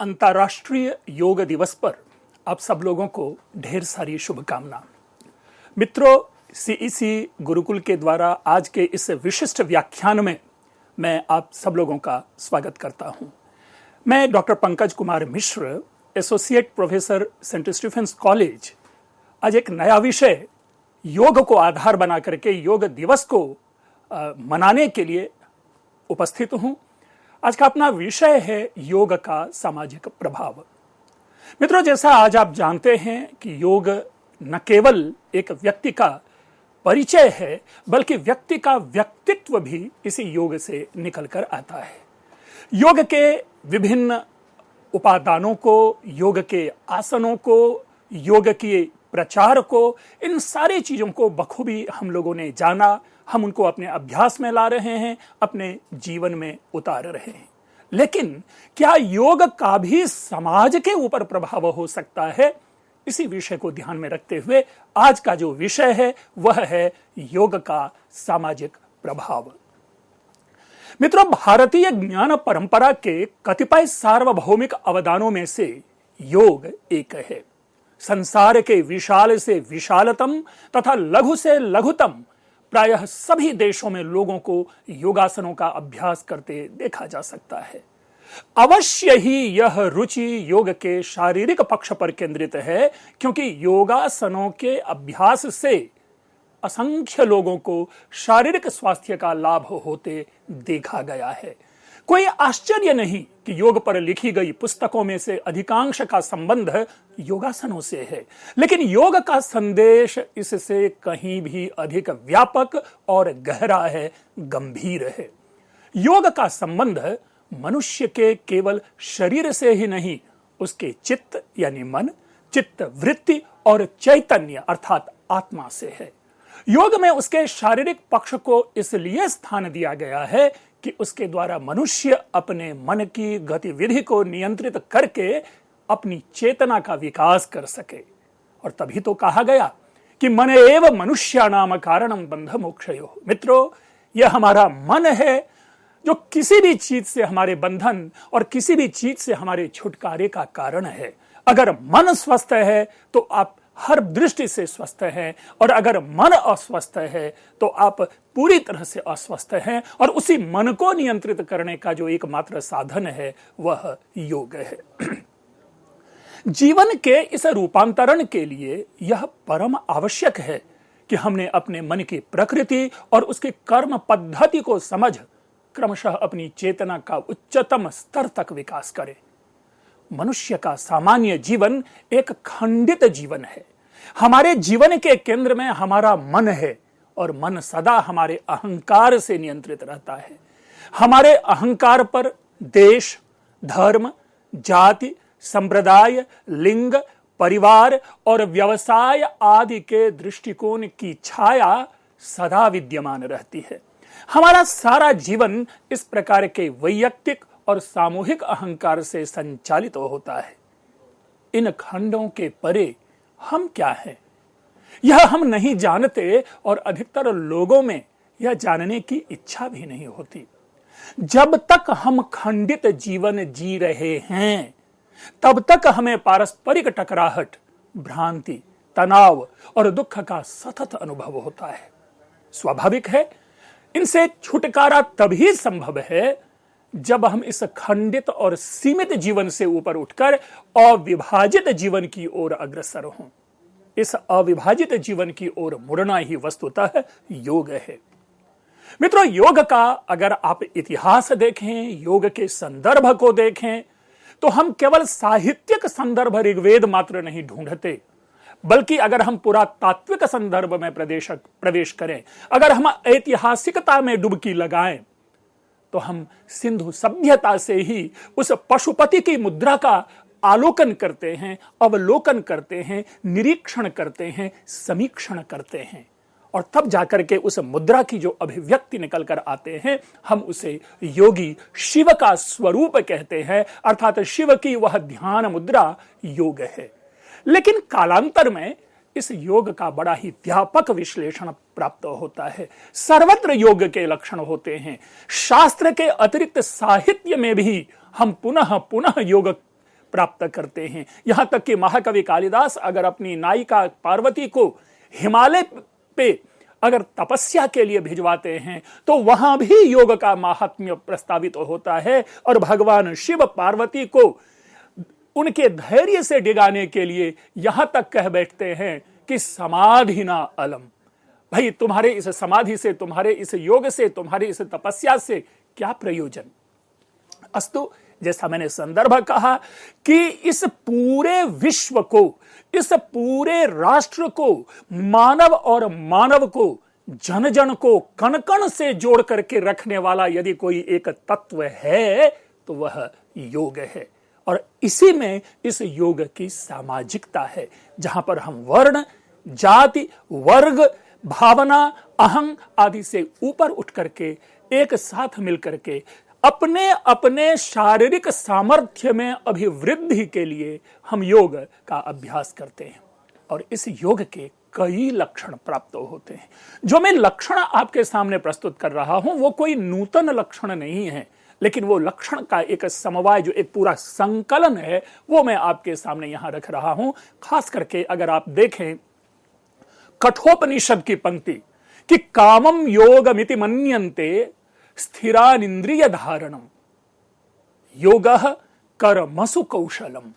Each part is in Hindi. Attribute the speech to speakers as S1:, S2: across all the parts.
S1: अंतर्राष्ट्रीय योग दिवस पर आप सब लोगों को ढेर सारी शुभकामना। मित्रों, सीईसी गुरुकुल के द्वारा आज के इस विशिष्ट व्याख्यान में मैं आप सब लोगों का स्वागत करता हूं। मैं doctor Pankaj Kumar Mishra, associate professor Saint Stephen's college, आज एक नया विषय योग को आधार बना करके योग दिवस को मनाने के लिए उपस्थित हूं। आज का अपना विषय है योग का सामाजिक प्रभाव। मित्रों, जैसा आज आप जानते हैं कि योग न केवल एक व्यक्ति का परिचय है, बल्कि व्यक्ति का व्यक्तित्व भी इसी योग से निकलकर आता है। योग के विभिन्न उपादानों को, योग के आसनों को, योग के प्रचार को, इन सारी चीजों को बखूबी हम लोगों ने जाना। हम उनको अपने अभ्यास में ला रहे हैं, अपने जीवन में उतार रहे हैं। लेकिन क्या योग का भी समाज के ऊपर प्रभाव हो सकता है? इसी विषय को ध्यान में रखते हुए आज का जो विषय है वह है योग का सामाजिक प्रभाव। मित्रों, भारतीय ज्ञान परंपरा के कतिपय सार्वभौमिक अवदानों में से योग एक है। संसार के विशाल से विशालतम तथा लघु से लघुतम प्रायः सभी देशों में लोगों को योगासनों का अभ्यास करते देखा जा सकता है। अवश्य ही यह रुचि योग के शारीरिक पक्ष पर केंद्रित है, क्योंकि योगासनों के अभ्यास से असंख्य लोगों को शारीरिक स्वास्थ्य का लाभ होते देखा गया है। कोई आश्चर्य नहीं कि योग पर लिखी गई पुस्तकों में से अधिकांश का संबंध योगासनों से है, लेकिन योग का संदेश इससे कहीं भी अधिक व्यापक और गहरा है, गंभीर है। योग का संबंध मनुष्य के केवल शरीर से ही नहीं, उसके चित्त यानी मन, चित्त वृत्ति और चैतन्य अर्थात आत्मा से है। योग में उसके शारीरिक पक्ष को इसलिए स्थान दिया गया है कि उसके द्वारा मनुष्य अपने मन की गतिविधि को नियंत्रित करके अपनी चेतना का विकास कर सके। और तभी तो कहा गया कि मन एव मनुष्याणाम कारणम बंध मोक्षयोः। मित्रों, यह हमारा मन है जो किसी भी चीज से हमारे बंधन और किसी भी चीज से हमारे छुटकारे का कारण है। अगर मन स्वस्थ है तो आप हर दृष्टि से स्वस्थ हैं, और अगर मन अस्वस्थ है तो आप पूरी तरह से अस्वस्थ हैं। और उसी मन को नियंत्रित करने का जो एकमात्र साधन है वह योग है। जीवन के इस रूपांतरण के लिए यह परम आवश्यक है कि हमने अपने मन की प्रकृति और उसकी कर्म पद्धति को समझ क्रमशः अपनी चेतना का उच्चतम स्तर तक विकास करें। मनुष्य का सामान्य जीवन एक खंडित जीवन है। हमारे जीवन के केंद्र में हमारा मन है, और मन सदा हमारे अहंकार से नियंत्रित रहता है। हमारे अहंकार पर देश, धर्म, जाति, संप्रदाय, लिंग, परिवार और व्यवसाय आदि के दृष्टिकोण की छाया सदा विद्यमान रहती है। हमारा सारा जीवन इस प्रकार के वैयक्तिक और सामूहिक अहंकार से संचालित होता है। इन खंडों के परे हम क्या हैं, यह हम नहीं जानते, और अधिकतर लोगों में यह जानने की इच्छा भी नहीं होती। जब तक हम खंडित जीवन जी रहे हैं, तब तक हमें पारस्परिक टकराहट, भ्रांति, तनाव और दुख का सतत अनुभव होता है। स्वाभाविक है, इनसे छुटकारा तभी संभव है जब हम इस खंडित और सीमित जीवन से ऊपर उठकर अविभाजित जीवन की ओर अग्रसर हों। इस अविभाजित जीवन की ओर मुड़ना ही वस्तुतः योग है। मित्रों, योग का अगर आप इतिहास देखें, योग के संदर्भ को देखें, तो हम केवल साहित्यिक संदर्भ ऋग्वेद मात्र नहीं ढूंढते, बल्कि अगर हम पुरा तात्विक संदर्भ में प्रवेश करें, अगर हम ऐतिहासिकता में डुबकी लगाएं, तो हम सिंधु सभ्यता से ही उस पशुपति की मुद्रा का आलोकन करते हैं, अवलोकन करते हैं, निरीक्षण करते हैं, समीक्षण करते हैं, और तब जाकर के उस मुद्रा की जो अभिव्यक्ति निकल कर आते हैं, हम उसे योगी शिव का स्वरूप कहते हैं। अर्थात शिव की वह ध्यान मुद्रा योग है। लेकिन कालांतर में इस योग का बड़ा ही व्यापक विश्लेषण प्राप्त होता है। सर्वत्र योग के लक्षण होते हैं। शास्त्र के अतिरिक्त साहित्य में भी हम पुनः पुनः योग प्राप्त करते हैं। यहां तक कि महाकवि कालिदास अगर अपनी नायिका पार्वती को हिमालय पे अगर तपस्या के लिए भिजवाते हैं तो वहां भी योग का महात्म्य प्रस्तावित होता है, और भगवान शिव पार्वती को उनके धैर्य से डिगाने के लिए यहां तक कह बैठते हैं कि समाधि ना अलम। भाई, तुम्हारे इस समाधि से, तुम्हारे इस योग से, तुम्हारी इस तपस्या से क्या प्रयोजन। अस्तु, जैसा मैंने संदर्भ कहा कि इस पूरे विश्व को, इस पूरे राष्ट्र को, मानव और मानव को, जन जन को कण कण से जोड़ करके रखने वाला यदि कोई एक तत्व है तो वह योग है। और इसी में इस योग की सामाजिकता है, जहां पर हम वर्ण, जाति, वर्ग, भावना, अहं आदि से ऊपर उठ करके एक साथ मिलकर के अपने अपने शारीरिक सामर्थ्य में अभिवृद्धि के लिए हम योग का अभ्यास करते हैं। और इस योग के कई लक्षण प्राप्त होते हैं। जो मैं लक्षण आपके सामने प्रस्तुत कर रहा हूं वो कोई नूतन लक्षण नहीं है, लेकिन वो लक्षण का एक समवाय, जो एक पूरा संकलन है, वो मैं आपके सामने यहां रख रहा हूं। खास करके अगर आप देखें कठोपनिषद की पंक्ति कि कामम योगमिति मन्यन्ते स्थिरानिंद्रिय धारणम योगः कर्मसु कौशलम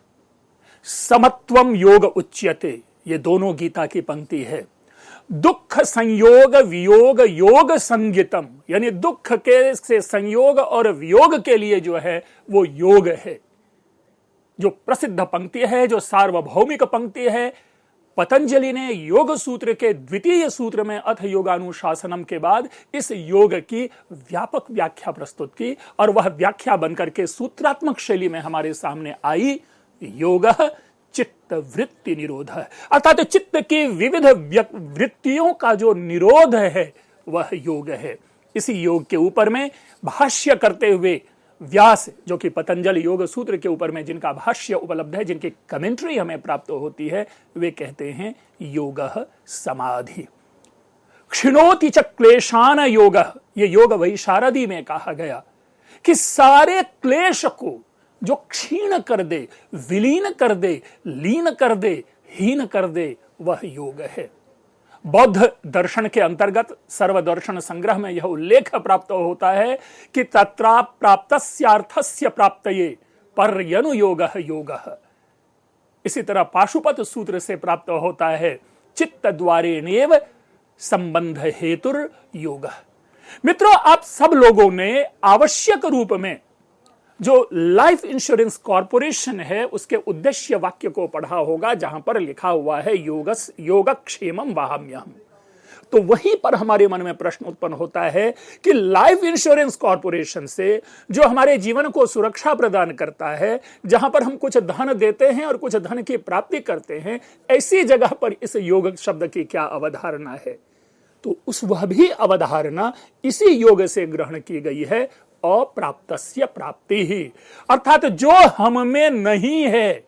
S1: समत्वम योग उच्यते, ये दोनों गीता की पंक्ति है। दुख संयोग वियोग योग संगीतम, यानी दुख के से संयोग और वियोग के लिए जो है वो योग है। जो प्रसिद्ध पंक्ति है, जो सार्वभौमिक पंक्ति है, पतंजलि ने योग सूत्र के द्वितीय सूत्र में अथ योगानुशासनम के बाद इस योग की व्यापक व्याख्या प्रस्तुत की, और वह व्याख्या बनकर के सूत्रात्मक शैली में हमारे सामने आई। योग चित्त वृत्ति निरोध है, अर्थात चित्त की विविध वृत्तियों का जो निरोध है वह योग है। इसी योग के ऊपर में भाष्य करते हुए व्यास, जो कि पतंजलि योग सूत्र के ऊपर में जिनका भाष्य उपलब्ध है, जिनकी कमेंट्री हमें प्राप्त होती है, वे कहते हैं योगः समाधि क्षिणोति च क्लेशान योगः। ये योग वैशारदी में कहा गया कि सारे क्लेश को जो क्षीण कर दे, विलीन कर दे, लीन कर दे, हीन कर दे, वह योग है। बौद्ध दर्शन के अंतर्गत सर्वदर्शन संग्रह में यह उल्लेख प्राप्त होता है कि तत्रा प्राप्तस्यार्थस्य प्राप्तये पर्यनुयोगः योगः। इसी तरह पाशुपत सूत्र से प्राप्त होता है चित्त द्वारेणेव संबंध हेतुर योगः। मित्रों, आप सब लोगों ने आवश्यक रूप में जो लाइफ इंश्योरेंस कॉरपोरेशन है उसके उद्देश्य वाक्य को पढ़ा होगा, जहां पर लिखा हुआ है योगक्षेमम वाहाम्यहम्। तो वहीं पर हमारे मन में प्रश्न उत्पन्न होता है कि लाइफ इंश्योरेंस कॉरपोरेशन से जो हमारे जीवन को सुरक्षा प्रदान करता है, जहां पर हम कुछ धन देते हैं और कुछ धन की प्राप्ति करते हैं, ऐसी जगह पर इस योग शब्द की क्या अवधारणा है। तो उस वह भी अवधारणा इसी योग से ग्रहण की गई है, अप्राप्तस्य प्राप्ति ही, अर्थात जो हम में नहीं है,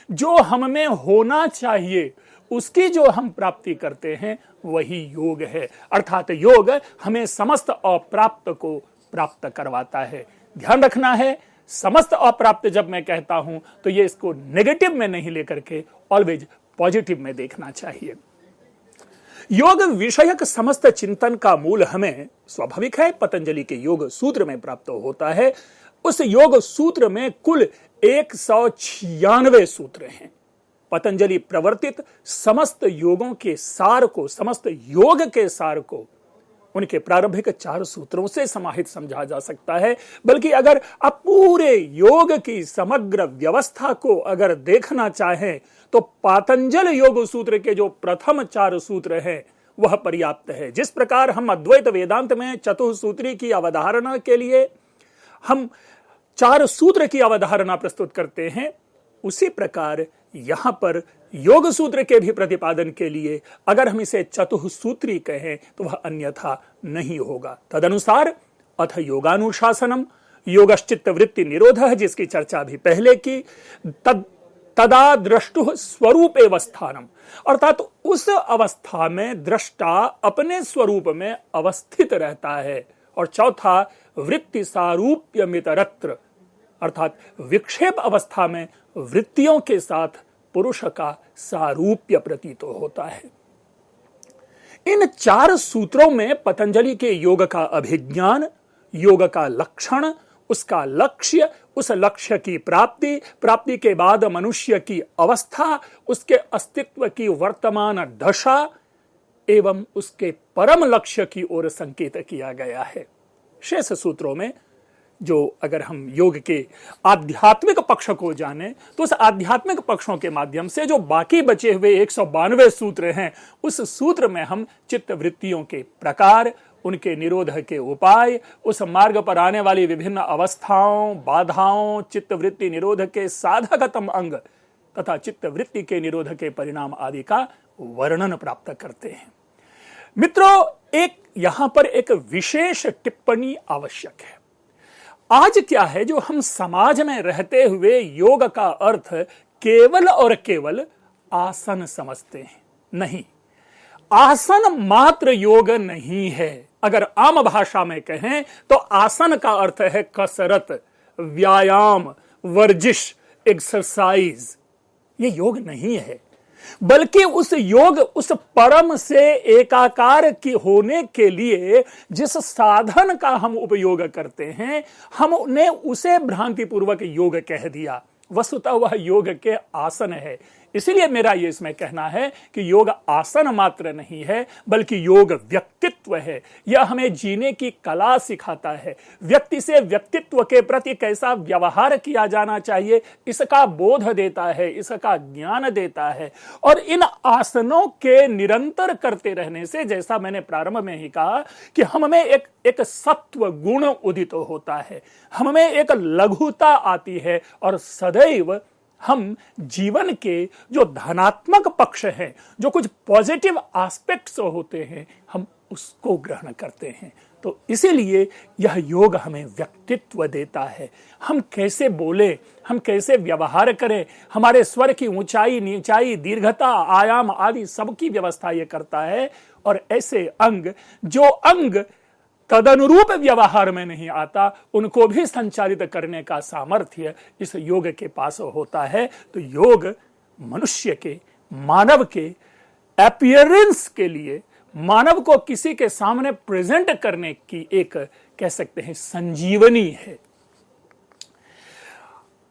S1: जो हम में होना चाहिए, उसकी जो हम प्राप्ति करते हैं वही योग है। अर्थात योग हमें समस्त अप्राप्त को प्राप्त करवाता है। ध्यान रखना है, समस्त अप्राप्त जब मैं कहता हूं तो ये इसको नेगेटिव में नहीं लेकर के ऑलवेज पॉजिटिव में देखना चाहिए। योग विषयक समस्त चिंतन का मूल हमें स्वाभाविक है पतंजलि के योग सूत्र में प्राप्त होता है। उस योग सूत्र में कुल 196 सूत्र हैं। पतंजलि प्रवर्तित समस्त योगों के सार को, समस्त योग के सार को उनके प्रारंभिक 4 सूत्रों से समाहित समझा जा सकता है। बल्कि अगर आप पूरे योग की समग्र व्यवस्था को अगर देखना चाहें तो पातंजल योग सूत्र के जो प्रथम 4 सूत्र हैं वह पर्याप्त है। जिस प्रकार हम अद्वैत वेदांत में चतुसूत्री की अवधारणा के लिए हम 4 सूत्र की अवधारणा प्रस्तुत करते हैं, उसी प्रकार यहां पर योग सूत्र के भी प्रतिपादन के लिए अगर हम इसे चतुसूत्री कहें तो वह अन्यथा नहीं होगा। तदनुसार अथ योगानुशासनम योगश्चित्त वृत्ति निरोधः, जिसकी चर्चा भी पहले की, तदा द्रष्टुः स्वरूप अवस्थानम, अर्थात उस अवस्था में दृष्टा अपने स्वरूप में अवस्थित रहता है। और चौथा वृत्ति सारूप्यमितरत्र, अर्थात विक्षेप अवस्था में वृत्तियों के साथ पुरुष का सारूप्य प्रतीत होता है। इन 4 सूत्रों में पतंजलि के योग का अभिज्ञान, योग का लक्षण, उसका लक्ष्य, उस लक्ष्य की प्राप्ति, प्राप्ति के बाद मनुष्य की अवस्था, उसके अस्तित्व की वर्तमान दशा एवं उसके परम लक्ष्य की ओर संकेत किया गया है। शेष सूत्रों में जो अगर हम योग के आध्यात्मिक पक्ष को जाने तो उस आध्यात्मिक पक्षों के माध्यम से जो बाकी बचे हुए 192 सूत्र हैं, उस सूत्र में हम चित्त वृत्तियों के प्रकार, उनके निरोध के उपाय, उस मार्ग पर आने वाली विभिन्न अवस्थाओं, बाधाओं, चित्त वृत्ति निरोध के साधकतम अंग तथा चित्त वृत्ति के निरोध के परिणाम आदि का वर्णन प्राप्त करते हैं। मित्रों, यहां पर एक विशेष टिप्पणी आवश्यक है। आज क्या है, जो हम समाज में रहते हुए योग का अर्थ केवल और केवल आसन समझते हैं। नहीं, आसन मात्र योग नहीं है। अगर आम भाषा में कहें तो आसन का अर्थ है कसरत, व्यायाम, वर्जिश, एक्सरसाइज। ये योग नहीं है, बल्कि उस योग, उस परम से एकाकार की होने के लिए जिस साधन का हम उपयोग करते हैं, हमने उसे भ्रांतिपूर्वक योग कह दिया। वस्तुतः वह योग के आसन है। इसीलिए मेरा ये इसमें कहना है कि योग आसन मात्र नहीं है, बल्कि योग व्यक्तित्व है। यह हमें जीने की कला सिखाता है। व्यक्ति से व्यक्तित्व के प्रति कैसा व्यवहार किया जाना चाहिए, इसका बोध देता है, इसका ज्ञान देता है। और इन आसनों के निरंतर करते रहने से, जैसा मैंने प्रारंभ में ही कहा, कि हमें एक सत्व गुण उदित होता है, हमें एक लघुता आती है और सदैव हम जीवन के जो धनात्मक पक्ष हैं, जो कुछ पॉजिटिव एस्पेक्ट्स होते हैं, हम उसको ग्रहण करते हैं। तो इसीलिए यह योग हमें व्यक्तित्व देता है। हम कैसे बोले, हम कैसे व्यवहार करें, हमारे स्वर की ऊंचाई, नीचाई, दीर्घता, आयाम आदि सबकी व्यवस्था यह करता है। और ऐसे अंग, जो अंग तदनुरूप व्यवहार में नहीं आता, उनको भी संचालित करने का सामर्थ्य इस योग के पास होता है। तो योग मनुष्य के, मानव के अपीयरेंस के लिए, मानव को किसी के सामने प्रेजेंट करने की एक, कह सकते हैं, संजीवनी है।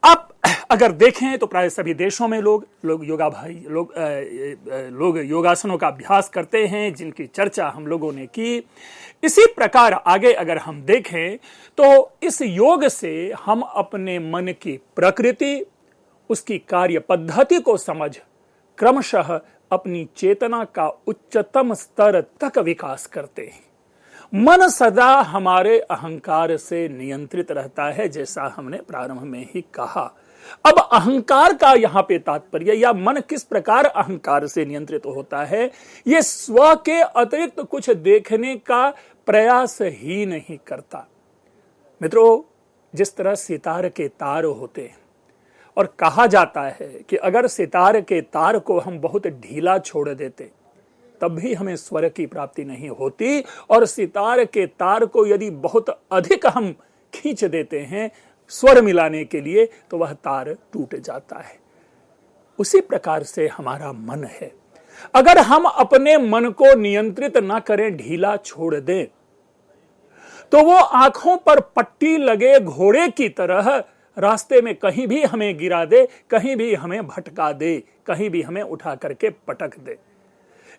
S1: आप अगर देखें तो प्राय सभी देशों में लोग योगासनों का अभ्यास करते हैं, जिनकी चर्चा हम लोगों ने की। इसी प्रकार आगे अगर हम देखें तो इस योग से हम अपने मन की प्रकृति, उसकी कार्य पद्धति को समझ क्रमशः अपनी चेतना का उच्चतम स्तर तक विकास करते हैं। मन सदा हमारे अहंकार से नियंत्रित रहता है, जैसा हमने प्रारंभ में ही कहा। अब अहंकार का यहां पे तात्पर्य, या मन किस प्रकार अहंकार से नियंत्रित होता है, यह स्व के अतिरिक्त कुछ देखने का प्रयास ही नहीं करता। मित्रों, जिस तरह सितार के तार होते हैं, और कहा जाता है कि अगर सितार के तार को हम बहुत ढीला छोड़ देते तब भी हमें स्वर की प्राप्ति नहीं होती, और सितार के तार को यदि बहुत अधिक हम खींच देते हैं स्वर मिलाने के लिए, तो वह तार टूट जाता है। उसी प्रकार से हमारा मन है। अगर हम अपने मन को नियंत्रित ना करें, ढीला छोड़ दें, तो वो आंखों पर पट्टी लगे घोड़े की तरह रास्ते में कहीं भी हमें गिरा दे, कहीं भी हमें भटका दे, कहीं भी हमें उठा करके पटक दे।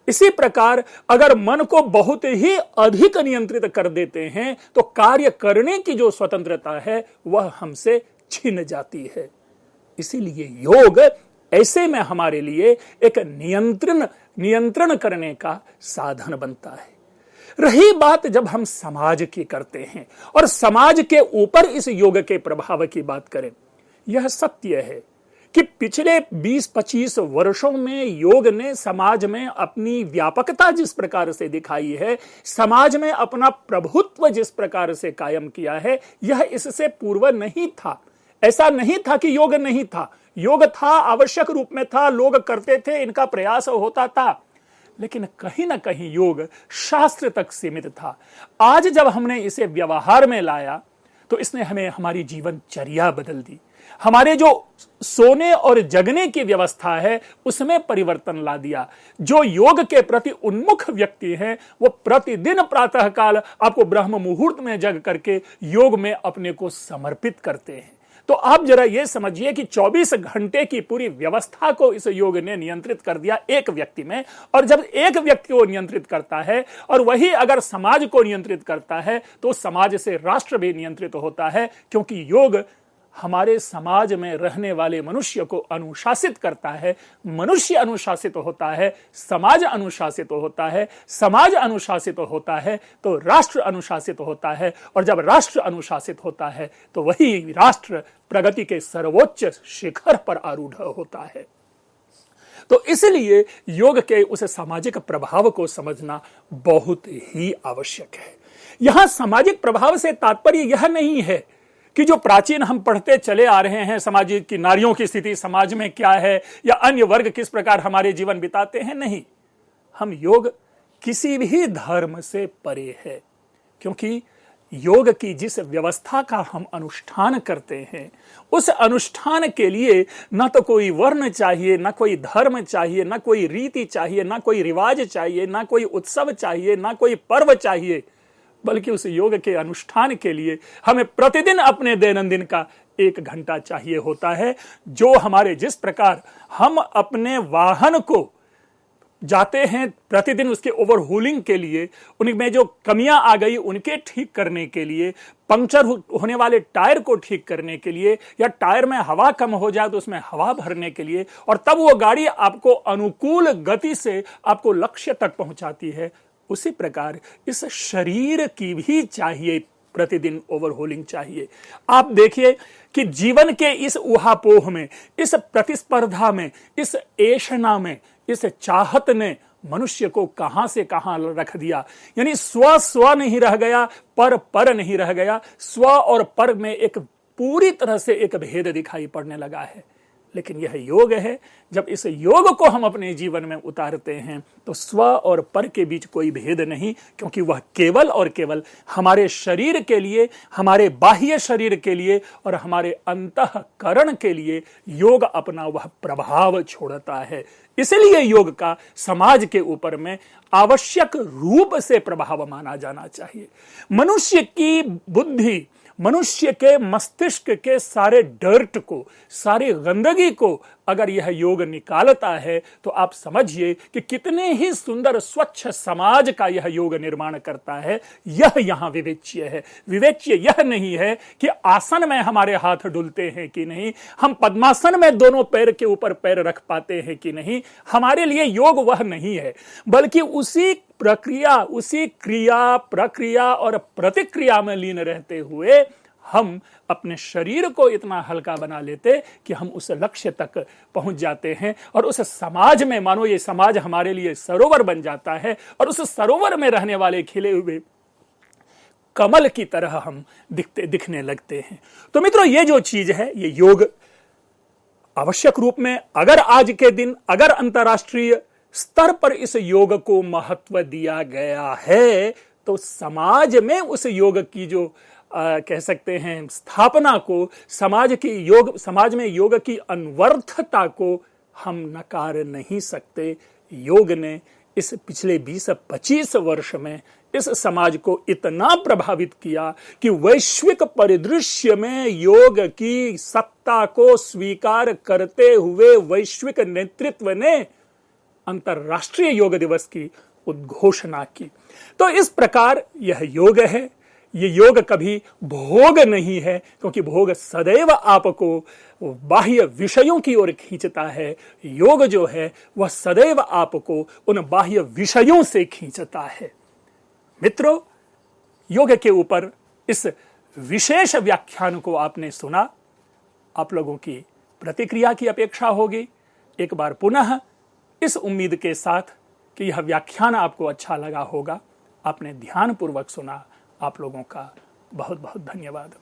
S1: इसी प्रकार अगर मन को बहुत ही अधिक नियंत्रित कर देते हैं, तो कार्य करने की जो स्वतंत्रता है वह हमसे छिन जाती है। इसीलिए योग ऐसे में हमारे लिए एक नियंत्रण करने का साधन बनता है। रही बात जब हम समाज की करते हैं और समाज के ऊपर इस योग के प्रभाव की बात करें, यह सत्य है कि पिछले 20-25 वर्षों में योग ने समाज में अपनी व्यापकता जिस प्रकार से दिखाई है, समाज में अपना प्रभुत्व जिस प्रकार से कायम किया है, यह इससे पूर्व नहीं था। ऐसा नहीं था कि योग नहीं था, योग था, आवश्यक रूप में था, लोग करते थे, इनका प्रयास होता था, लेकिन कहीं ना कहीं योग शास्त्र तक सीमित था। आज जब हमने इसे व्यवहार में लाया तो इसने हमें हमारी जीवनचर्या बदल दी। हमारे जो सोने और जगने की व्यवस्था है उसमें परिवर्तन ला दिया। जो योग के प्रति उन्मुख व्यक्ति हैं वो प्रतिदिन प्रातःकाल आपको ब्रह्म मुहूर्त में जग करके योग में अपने को समर्पित करते हैं। तो आप जरा ये समझिए कि 24 घंटे की पूरी व्यवस्था को इस योग ने नियंत्रित कर दिया एक व्यक्ति में। और जब एक व्यक्ति को नियंत्रित करता है और वही अगर समाज को नियंत्रित करता है तो समाज से राष्ट्र भी नियंत्रित होता है, क्योंकि योग हमारे समाज में रहने वाले मनुष्य को अनुशासित करता है। मनुष्य अनुशासित होता है, समाज अनुशासित होता है, समाज अनुशासित होता है तो राष्ट्र अनुशासित होता है, और जब राष्ट्र अनुशासित होता है तो वही राष्ट्र प्रगति के सर्वोच्च शिखर पर आरूढ़ होता है। तो इसलिए योग के उस सामाजिक प्रभाव को समझना बहुत ही आवश्यक है। यहां सामाजिक प्रभाव से तात्पर्य यह नहीं है कि जो प्राचीन हम पढ़ते चले आ रहे हैं, समाज की नारियों की स्थिति समाज में क्या है या अन्य वर्ग किस प्रकार हमारे जीवन बिताते हैं, नहीं। हम योग किसी भी धर्म से परे है, क्योंकि योग की जिस व्यवस्था का हम अनुष्ठान करते हैं उस अनुष्ठान के लिए न तो कोई वर्ण चाहिए, न कोई धर्म चाहिए, न कोई रीति चाहिए, न कोई रिवाज चाहिए, न कोई उत्सव चाहिए, न कोई पर्व चाहिए, बल्कि उस योग के अनुष्ठान के लिए हमें प्रतिदिन अपने दैनंदिन का 1 घंटा चाहिए होता है। जो हमारे जिस प्रकार हम अपने वाहन को जाते हैं प्रतिदिन उसके ओवरहूलिंग के लिए, उनमें जो कमियां आ गई उनके ठीक करने के लिए, पंक्चर होने वाले टायर को ठीक करने के लिए, या टायर में हवा कम हो जाए तो उसमें हवा भरने के लिए, और तब वो गाड़ी आपको अनुकूल गति से आपको लक्ष्य तक पहुंचाती है, उसी प्रकार इस शरीर की भी चाहिए प्रतिदिन ओवरहोलिंग चाहिए। आप देखिए कि जीवन के इस उहापोह में, इस प्रतिस्पर्धा में, इस ऐशना में, इस चाहत ने मनुष्य को कहां से कहां रख दिया। यानी स्व नहीं रह गया, पर नहीं रह गया। स्व और पर में एक पूरी तरह से एक भेद दिखाई पड़ने लगा है। लेकिन यह योग है, जब इस योग को हम अपने जीवन में उतारते हैं तो स्व और पर के बीच कोई भेद नहीं, क्योंकि वह केवल और केवल हमारे शरीर के लिए, हमारे बाह्य शरीर के लिए और हमारे अंतःकरण के लिए योग अपना वह प्रभाव छोड़ता है। इसलिए योग का समाज के ऊपर में आवश्यक रूप से प्रभाव माना जाना चाहिए। मनुष्य की बुद्धि, मनुष्य के मस्तिष्क के सारे डर्ट को, सारी गंदगी को अगर यह योग निकालता है तो आप समझिए कि कितने ही सुंदर स्वच्छ समाज का यह योग निर्माण करता है। यह यहां विवेच्य है। विवेच्य यह नहीं है कि आसन में हमारे हाथ डुलते हैं कि नहीं, हम पद्मासन में दोनों पैर के ऊपर पैर रख पाते हैं कि नहीं। हमारे लिए योग वह नहीं है, बल्कि उसी प्रक्रिया, उसी क्रिया, प्रक्रिया और प्रतिक्रिया में लीन रहते हुए हम अपने शरीर को इतना हल्का बना लेते कि हम उस लक्ष्य तक पहुंच जाते हैं, और उस समाज में, मानो ये समाज हमारे लिए सरोवर बन जाता है, और उस सरोवर में रहने वाले खिले हुए कमल की तरह हम दिखने लगते हैं। तो मित्रों, ये जो चीज है, ये योग आवश्यक रूप में अगर आज के दिन, अगर अंतर्राष्ट्रीय स्तर पर इस योग को महत्व दिया गया है तो समाज में उस योग की जो कह सकते हैं स्थापना को, समाज में योग की अनवर्थता को हम नकार नहीं सकते। योग ने इस पिछले 20-25 वर्ष में इस समाज को इतना प्रभावित किया कि वैश्विक परिदृश्य में योग की सत्ता को स्वीकार करते हुए वैश्विक नेतृत्व ने अंतर्राष्ट्रीय योग दिवस की उद्घोषणा की। तो इस प्रकार यह योग है। ये योग कभी भोग नहीं है, क्योंकि भोग सदैव आपको बाह्य विषयों की ओर खींचता है। योग जो है वह सदैव आपको उन बाह्य विषयों से खींचता है। मित्रों, योग के ऊपर इस विशेष व्याख्यान को आपने सुना। आप लोगों की प्रतिक्रिया की अपेक्षा होगी। एक बार पुनः इस उम्मीद के साथ कि यह व्याख्यान आपको अच्छा लगा होगा, आपने ध्यानपूर्वक सुना। आप लोगों का बहुत बहुत धन्यवाद।